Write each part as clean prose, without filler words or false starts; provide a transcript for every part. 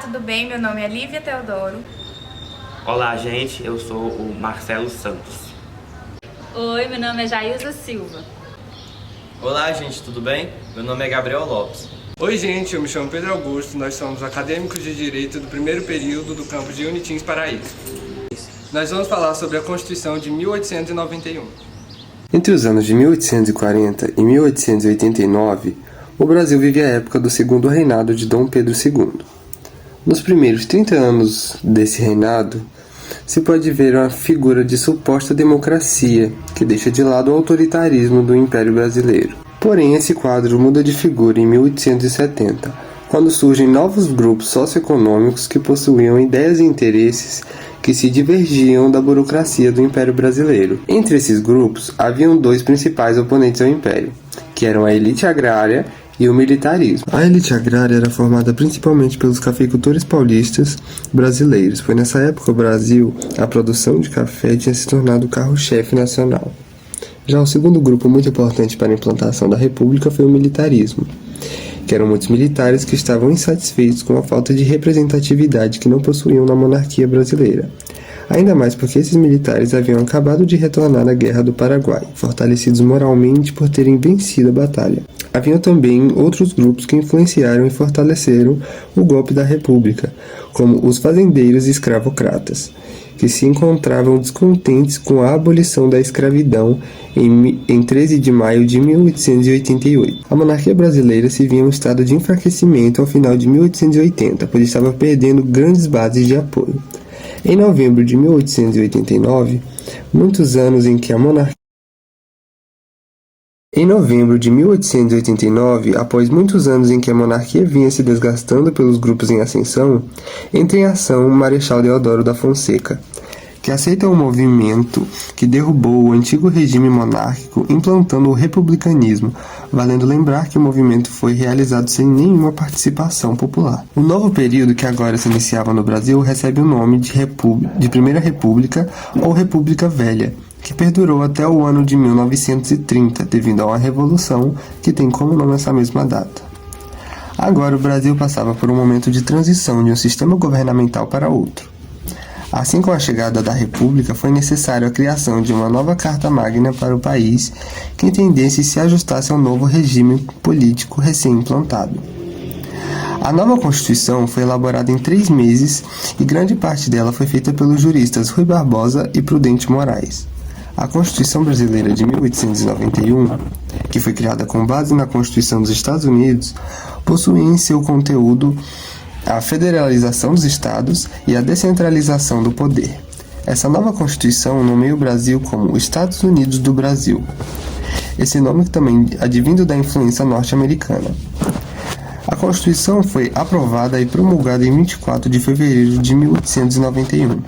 tudo bem? Meu nome é Lívia Teodoro. Olá, gente, eu sou o Marcelo Santos. Oi, meu nome é Jailza Silva. Olá, gente, tudo bem? Meu nome é Gabriel Lopes. Oi, gente, eu me chamo Pedro Augusto, nós somos acadêmicos de Direito do primeiro período do campus de Unitins, Paraíba. Nós vamos falar sobre a Constituição de 1891. Entre os anos de 1840 e 1889, o Brasil vive a época do segundo reinado de Dom Pedro II. Nos primeiros 30 anos desse reinado, se pode ver uma figura de suposta democracia, que deixa de lado o autoritarismo do Império Brasileiro. Porém, esse quadro muda de figura em 1870, quando surgem novos grupos socioeconômicos que possuíam ideias e interesses que se divergiam da burocracia do Império Brasileiro. Entre esses grupos, haviam dois principais oponentes ao Império, que eram a elite agrária e o militarismo. A elite agrária era formada principalmente pelos cafeicultores paulistas brasileiros, pois nessa época o Brasil, a produção de café tinha se tornado o carro-chefe nacional. Já o segundo grupo muito importante para a implantação da República foi o militarismo, que eram muitos militares que estavam insatisfeitos com a falta de representatividade que não possuíam na monarquia brasileira. Ainda mais porque esses militares haviam acabado de retornar da Guerra do Paraguai, fortalecidos moralmente por terem vencido a batalha. Haviam também outros grupos que influenciaram e fortaleceram o golpe da República, como os fazendeiros e escravocratas, que se encontravam descontentes com a abolição da escravidão em 13 de maio de 1888. A monarquia brasileira se via em um estado de enfraquecimento ao final de 1880, pois estava perdendo grandes bases de apoio. Em novembro de 1889, após muitos anos em que a monarquia vinha se desgastando pelos grupos em ascensão, entra em ação o Marechal Deodoro da Fonseca, que aceita um movimento que derrubou o antigo regime monárquico, implantando o republicanismo, valendo lembrar que o movimento foi realizado sem nenhuma participação popular. O novo período que agora se iniciava no Brasil recebe o nome de Primeira República ou República Velha, que perdurou até o ano de 1930, devido a uma revolução que tem como nome essa mesma data. Agora o Brasil passava por um momento de transição de um sistema governamental para outro. Assim, com a chegada da República, foi necessário a criação de uma nova Carta Magna para o país que entendesse e se ajustasse ao novo regime político recém-implantado. A nova Constituição foi elaborada em 3 meses e grande parte dela foi feita pelos juristas Rui Barbosa e Prudente Moraes. A Constituição Brasileira de 1891, que foi criada com base na Constituição dos Estados Unidos, possuía em seu conteúdo a federalização dos estados e a descentralização do poder. Essa nova Constituição nomeia o Brasil como Estados Unidos do Brasil. Esse nome também advindo da influência norte-americana. A Constituição foi aprovada e promulgada em 24 de fevereiro de 1891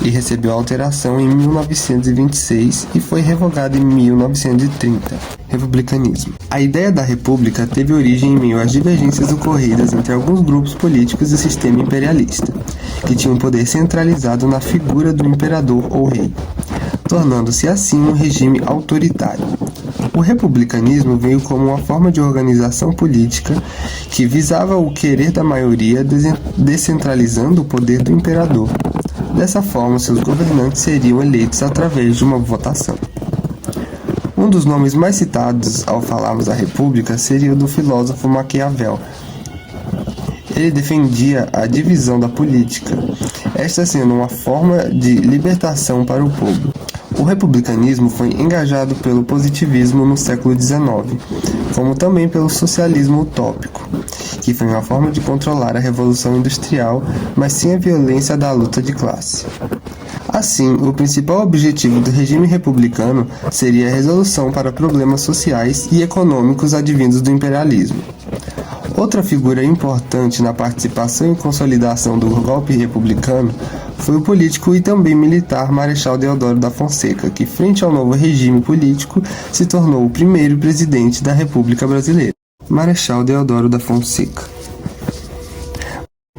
e recebeu alteração em 1926 e foi revogada em 1930. Republicanismo. A ideia da República teve origem em meio às divergências ocorridas entre alguns grupos políticos do sistema imperialista, que tinham poder centralizado na figura do imperador ou rei, tornando-se assim um regime autoritário. O republicanismo veio como uma forma de organização política que visava o querer da maioria, descentralizando o poder do imperador. Dessa forma, seus governantes seriam eleitos através de uma votação. Um dos nomes mais citados ao falarmos da República seria o do filósofo Maquiavel. Ele defendia a divisão da política, esta sendo uma forma de libertação para o povo. O republicanismo foi engajado pelo positivismo no século XIX, como também pelo socialismo utópico, que foi uma forma de controlar a Revolução Industrial, mas sem a violência da luta de classe. Assim, o principal objetivo do regime republicano seria a resolução para problemas sociais e econômicos advindos do imperialismo. Outra figura importante na participação e consolidação do golpe republicano foi o político e também militar Marechal Deodoro da Fonseca, que, frente ao novo regime político, se tornou o primeiro presidente da República Brasileira. Marechal Deodoro da Fonseca.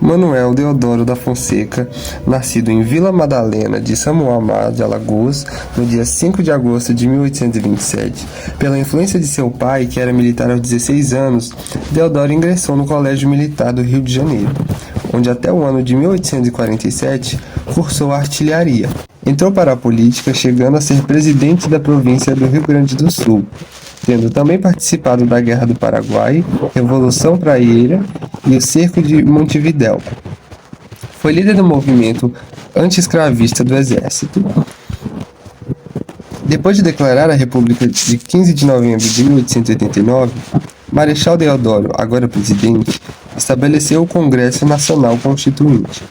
Manuel Deodoro da Fonseca, nascido em Vila Madalena de Samoamar de Alagoas, no dia 5 de agosto de 1827. Pela influência de seu pai, que era militar aos 16 anos, Deodoro ingressou no Colégio Militar do Rio de Janeiro, onde até o ano de 1847 cursou artilharia. Entrou para a política, chegando a ser presidente da província do Rio Grande do Sul, tendo também participado da Guerra do Paraguai, Revolução Praieira e o Cerco de Montevidéu. Foi líder do movimento anti-escravista do Exército. Depois de declarar a República de 15 de novembro de 1889, Marechal Deodoro, agora presidente, estabeleceu o Congresso Nacional Constituinte,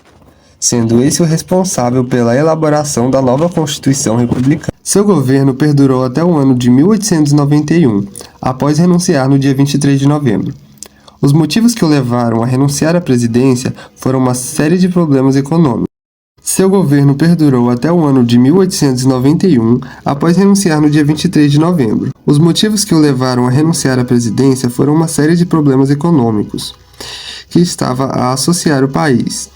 sendo esse o responsável pela elaboração da nova Constituição Republicana. Seu governo perdurou até o ano de 1891, após renunciar no dia 23 de novembro. Os motivos que o levaram a renunciar à presidência foram uma série de problemas econômicos. Seu governo perdurou até o ano de 1891, após renunciar no dia 23 de novembro. Os motivos que o levaram a renunciar à presidência foram uma série de problemas econômicos que estava a associar o país.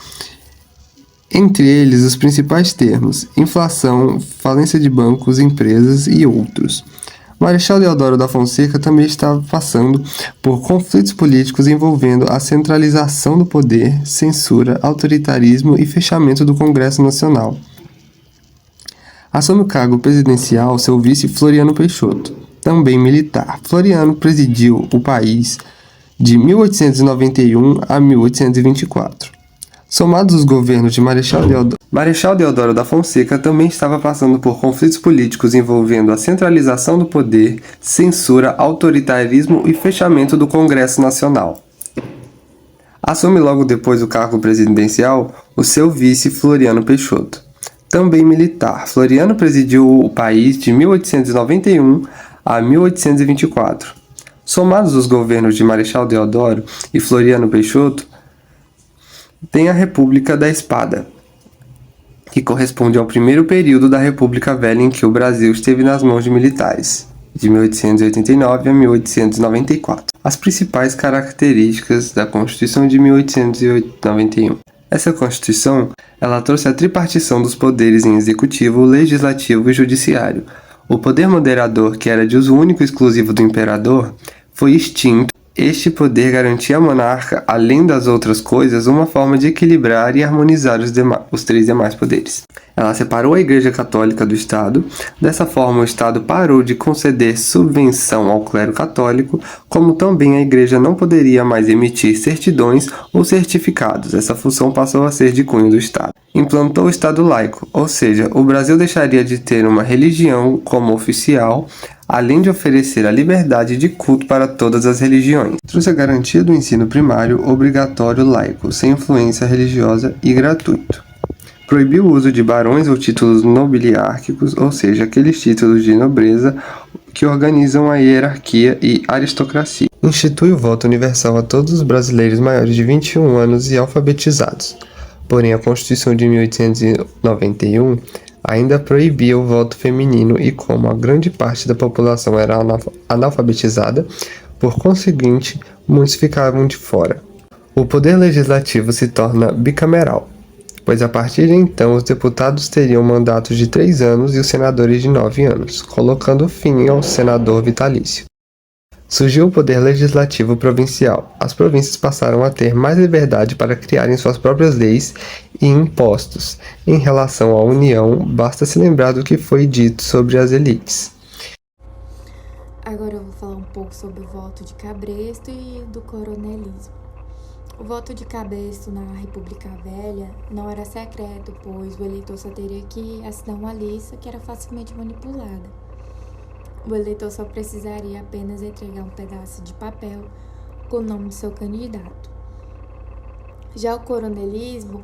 Entre eles, os principais termos: inflação, falência de bancos, empresas e outros. Marechal Deodoro da Fonseca também estava passando por conflitos políticos envolvendo a centralização do poder, censura, autoritarismo e fechamento do Congresso Nacional. Assume o cargo presidencial seu vice Floriano Peixoto, também militar. Floriano presidiu o país de 1891 a 1824. Somados os governos de Marechal Deodoro da Fonseca também estava passando por conflitos políticos envolvendo a centralização do poder, censura, autoritarismo e fechamento do Congresso Nacional. Assume logo depois o cargo presidencial o seu vice Floriano Peixoto, também militar. Floriano presidiu o país de 1891 a 1824. Somados os governos de Marechal Deodoro e Floriano Peixoto, tem a República da Espada, que corresponde ao primeiro período da República Velha em que o Brasil esteve nas mãos de militares, de 1889 a 1894. As principais características da Constituição de 1891. Essa Constituição, ela trouxe a tripartição dos poderes em executivo, legislativo e judiciário. O poder moderador, que era de uso único e exclusivo do imperador, foi extinto. Este poder garantia ao monarca, além das outras coisas, uma forma de equilibrar e harmonizar os três demais poderes. Ela separou a Igreja Católica do Estado. Dessa forma, o Estado parou de conceder subvenção ao clero católico, como também a Igreja não poderia mais emitir certidões ou certificados. Essa função passou a ser de cunho do Estado. Implantou o Estado laico, ou seja, o Brasil deixaria de ter uma religião como oficial, além de oferecer a liberdade de culto para todas as religiões. Trouxe a garantia do ensino primário obrigatório laico, sem influência religiosa e gratuito. Proibiu o uso de barões ou títulos nobiliárquicos, ou seja, aqueles títulos de nobreza que organizam a hierarquia e aristocracia. Institui o voto universal a todos os brasileiros maiores de 21 anos e alfabetizados. Porém, a Constituição de 1891 ainda proibia o voto feminino e, como a grande parte da população era analfabetizada, por conseguinte, muitos ficavam de fora. O poder legislativo se torna bicameral, pois a partir de então os deputados teriam mandatos de 3 anos e os senadores de 9 anos, colocando fim ao senador vitalício. Surgiu o poder legislativo provincial. As províncias passaram a ter mais liberdade para criarem suas próprias leis e impostos. Em relação à União, basta se lembrar do que foi dito sobre as elites. Agora eu vou falar um pouco sobre o voto de cabresto e do coronelismo. O voto de cabresto na República Velha não era secreto, pois o eleitor só teria que assinar uma lista que era facilmente manipulada. O eleitor só precisaria apenas entregar um pedaço de papel com o nome do seu candidato. Já o coronelismo,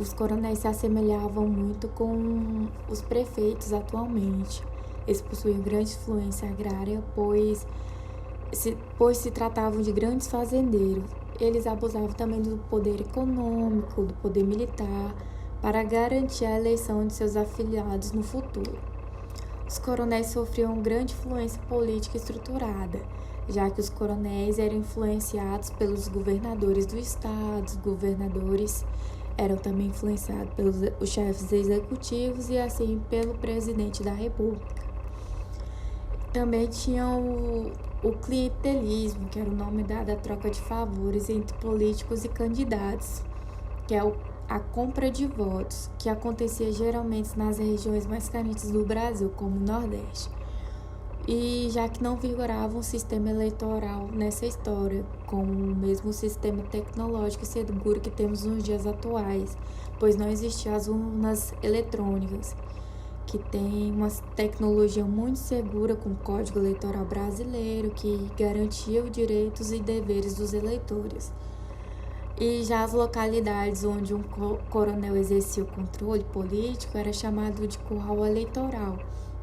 os coronéis se assemelhavam muito com os prefeitos atualmente. Eles possuíam grande influência agrária, pois se tratavam de grandes fazendeiros. Eles abusavam também do poder econômico, do poder militar, para garantir a eleição de seus afiliados no futuro. Os coronéis sofriam grande influência política estruturada, já que os coronéis eram influenciados pelos governadores do estado, os governadores eram também influenciados pelos os chefes executivos e assim pelo presidente da república. Também tinham o clientelismo, que era o nome dado à troca de favores entre políticos e candidatos, que é a compra de votos, que acontecia geralmente nas regiões mais carentes do Brasil, como o Nordeste. E já que não vigorava um sistema eleitoral nessa história, com o mesmo sistema tecnológico e seguro que temos nos dias atuais, pois não existiam as urnas eletrônicas, que tem uma tecnologia muito segura com o Código Eleitoral Brasileiro, que garantia os direitos e deveres dos eleitores. E já as localidades onde um coronel exercia o controle político era chamado de curral eleitoral,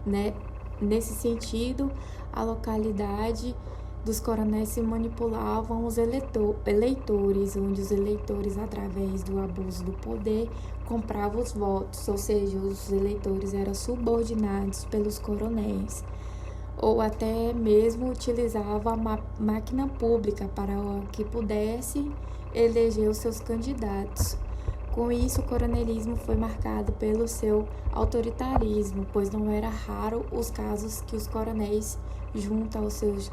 né? Nesse sentido, a localidade dos coronéis se manipulavam os eleitores, onde os eleitores, através do abuso do poder, compravam os votos, ou seja, os eleitores eram subordinados pelos coronéis, ou até mesmo utilizavam a máquina pública para que pudesse eleger os seus candidatos. Com isso, o coronelismo foi marcado pelo seu autoritarismo, pois não era raro os casos que os coronéis, junto aos seus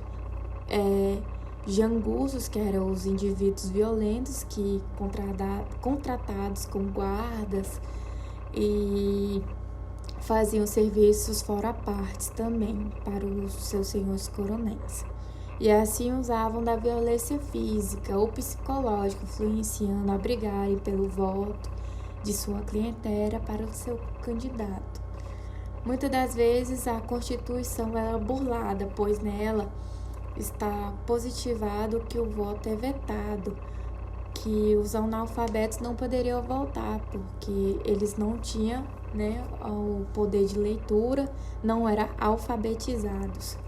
janguços, que eram os indivíduos violentos, que contratados como guardas e faziam serviços fora partes também para os seus senhores coronéis. E assim usavam da violência física ou psicológica, influenciando a brigarem pelo voto de sua clientela para o seu candidato. Muitas das vezes a Constituição era burlada, pois nela está positivado que o voto é vetado, que os analfabetos não poderiam votar, porque eles não tinham, o poder de leitura, não eram alfabetizados.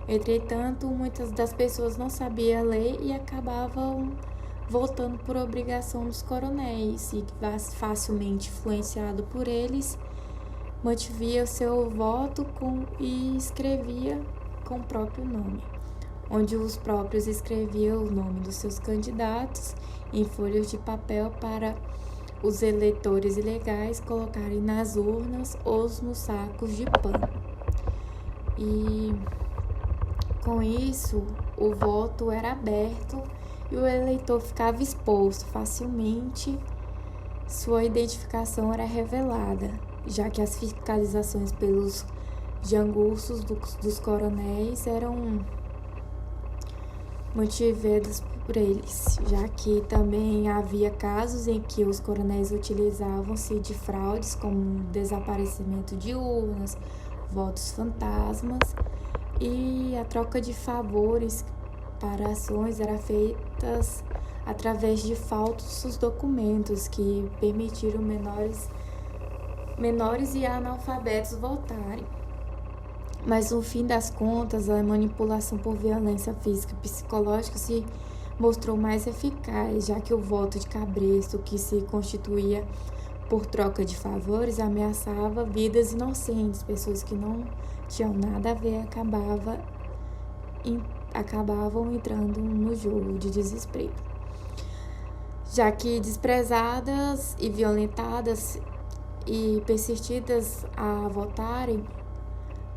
Entretanto, muitas das pessoas não sabiam ler e acabavam votando por obrigação dos coronéis, e facilmente influenciado por eles, mantivia o seu voto e escrevia com o próprio nome, onde os próprios escreviam o nome dos seus candidatos em folhas de papel para os eleitores ilegais colocarem nas urnas ou nos sacos de pano. E com isso, o voto era aberto e o eleitor ficava exposto facilmente, sua identificação era revelada, já que as fiscalizações pelos janguços dos coronéis eram mantidas por eles, já que também havia casos em que os coronéis utilizavam-se de fraudes, como desaparecimento de urnas, votos fantasmas, e a troca de favores para ações era feita através de falsos documentos que permitiram menores e analfabetos votarem. Mas no fim das contas, a manipulação por violência física e psicológica se mostrou mais eficaz, já que o voto de cabresto, que se constituía por troca de favores, ameaçava vidas inocentes, pessoas que não tinham nada a ver, acabavam entrando no jogo de desespero. Já que desprezadas e violentadas e persistidas a votarem,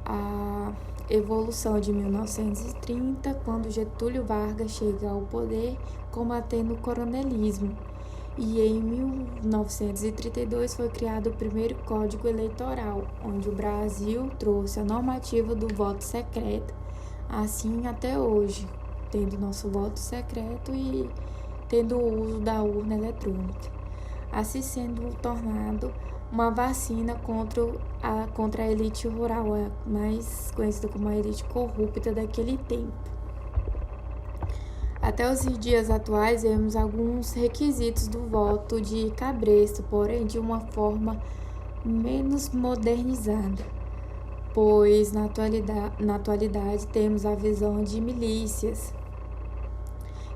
a evolução de 1930, quando Getúlio Vargas chega ao poder, combatendo o coronelismo. E em 1932 foi criado o primeiro Código Eleitoral, onde o Brasil trouxe a normativa do voto secreto, assim até hoje, tendo nosso voto secreto e tendo o uso da urna eletrônica, assim sendo tornado uma vacina contra a elite rural, mais conhecida como a elite corrupta daquele tempo. Até os dias atuais, vemos alguns requisitos do voto de cabresto, porém de uma forma menos modernizada, pois na atualidade temos a visão de milícias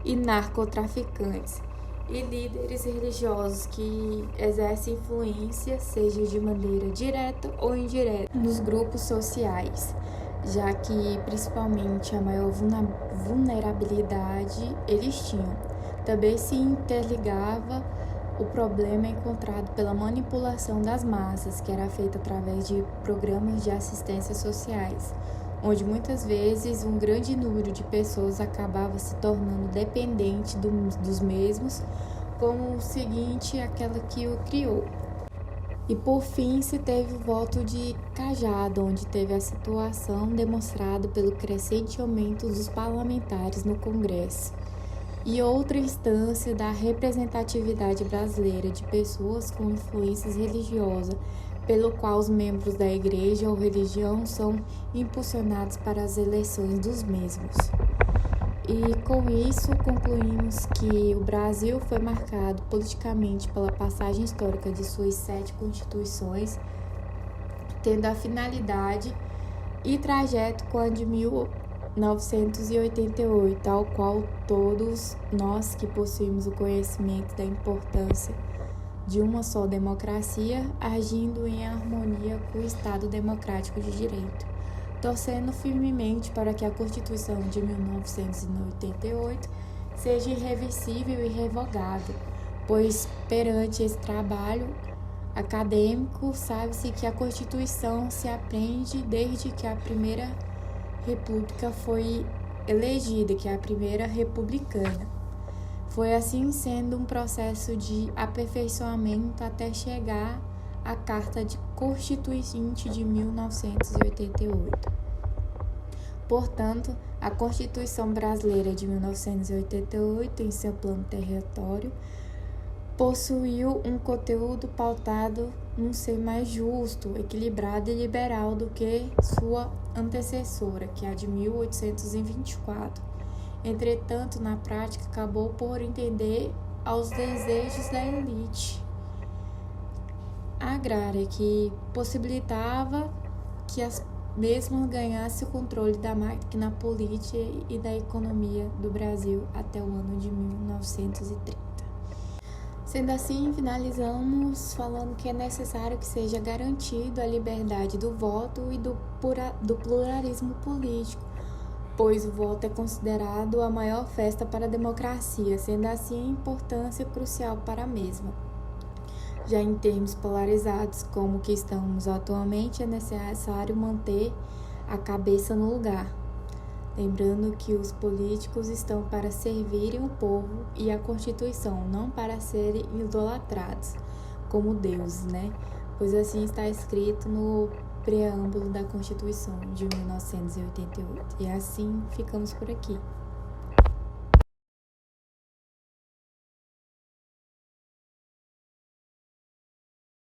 e narcotraficantes e líderes religiosos que exercem influência, seja de maneira direta ou indireta, nos grupos sociais, já que principalmente a maior vulnerabilidade eles tinham. Também se interligava o problema encontrado pela manipulação das massas, que era feita através de programas de assistência sociais, onde muitas vezes um grande número de pessoas acabava se tornando dependente dos mesmos, como o seguinte, aquela que o criou. E por fim se teve o voto de cajado, onde teve a situação demonstrada pelo crescente aumento dos parlamentares no Congresso. E outra instância da representatividade brasileira de pessoas com influências religiosas, pelo qual os membros da igreja ou religião são impulsionados para as eleições dos mesmos. E com isso concluímos que o Brasil foi marcado politicamente pela passagem histórica de suas 7 constituições, tendo a finalidade e trajeto com a de 1988, ao qual todos nós que possuímos o conhecimento da importância de uma só democracia, agindo em harmonia com o Estado Democrático de Direito, torcendo firmemente para que a Constituição de 1988 seja irreversível e irrevogável, pois perante esse trabalho acadêmico sabe-se que a Constituição se aprende desde que a primeira República foi elegida, que é a primeira republicana. Foi assim sendo um processo de aperfeiçoamento até chegar à Carta Constituinte de 1988. Portanto, a Constituição Brasileira de 1988, em seu plano território, possuiu um conteúdo pautado num ser mais justo, equilibrado e liberal do que sua antecessora, que é a de 1824. Entretanto, na prática, acabou por entender aos desejos da elite agrária, que possibilitava que as mesmas ganhassem o controle da máquina política e da economia do Brasil até o ano de 1930. Sendo assim, finalizamos falando que é necessário que seja garantido a liberdade do voto e do pluralismo político, pois o voto é considerado a maior festa para a democracia, sendo assim a importância crucial para a mesma. Já em termos polarizados, como que estamos atualmente, é necessário manter a cabeça no lugar, lembrando que os políticos estão para servirem o povo e a Constituição, não para serem idolatrados como deuses, Pois assim está escrito no preâmbulo da Constituição de 1988. E assim ficamos por aqui.